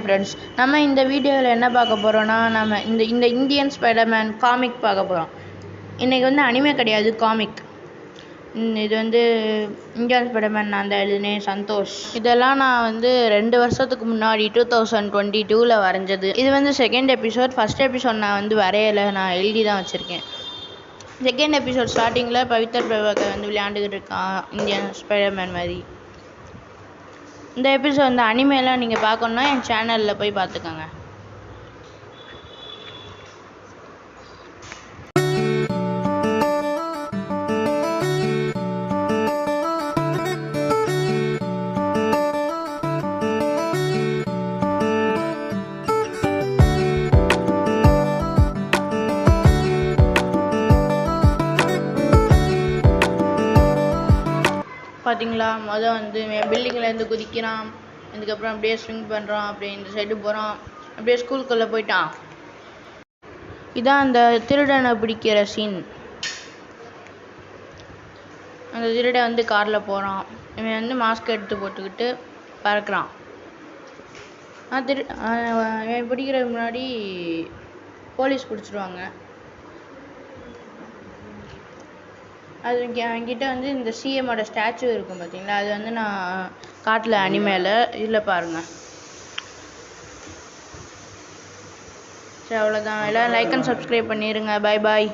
Friends, நம்ம இந்த வீடியோவில் என்ன பார்க்க போகிறோன்னா, நம்ம இந்த இந்தியன் ஸ்பைடர்மேன் காமிக் பார்க்க போகிறோம். இன்றைக்கி வந்து அனிமே கிடையாது, காமிக். இது வந்து இந்தியன் ஸ்பைடர்மேன் நான் தான் எழுதினேன், சந்தோஷ். இதெல்லாம் நான் வந்து 2 வருஷத்துக்கு முன்னாடி 2022 வரைஞ்சது. இது வந்து செகண்ட் எபிசோட். ஃபஸ்ட் எபிசோட் நான் வந்து வரையலை, நான் எழுதி தான் வச்சுருக்கேன். செகண்ட் எபிசோட் ஸ்டார்டிங்கில் பவித்தர் பிரபாகர் வந்து விளையாண்டுக்கிட்டு இருக்கான் இந்தியன் ஸ்பைடர்மேன் மாதிரி. இந்த எபிசோட் இந்த அனிமேலாம் நீங்கள் பார்க்கணுன்னா என் சேனலில் போய் பார்த்துக்கோங்க. பார்த்தீங்களா, மொதல் வந்து பில்டிங்லேருந்து குதிக்கிறான், அதுக்கப்புறம் அப்படியே ஸ்விங் பண்ணுறான், அப்படியே இந்த சைடு போகிறான், அப்படியே ஸ்கூலுக்குள்ளே போயிட்டான். இதான் அந்த திருடனை பிடிக்கிற சீன். அந்த திருடன் வந்து காரில் போகிறான், இவன் வந்து மாஸ்க் எடுத்து போட்டுக்கிட்டு பறக்கிறான். இவன் பிடிக்கிறதுக்கு முன்னாடி போலீஸ் பிடிச்சிடுவாங்க. அது என்கிட்ட வந்து இந்த சிஎம்மோட ஸ்டாச்சு இருக்கும் பார்த்தீங்களா, அது வந்து நான் காட்டில் அனிமேல இதில் பாருங்கள். சரி, அவ்வளோதான். எல்லோரும் லைக் அண்ட் சப்ஸ்கிரைப் பண்ணிடுங்க. பாய் பாய்.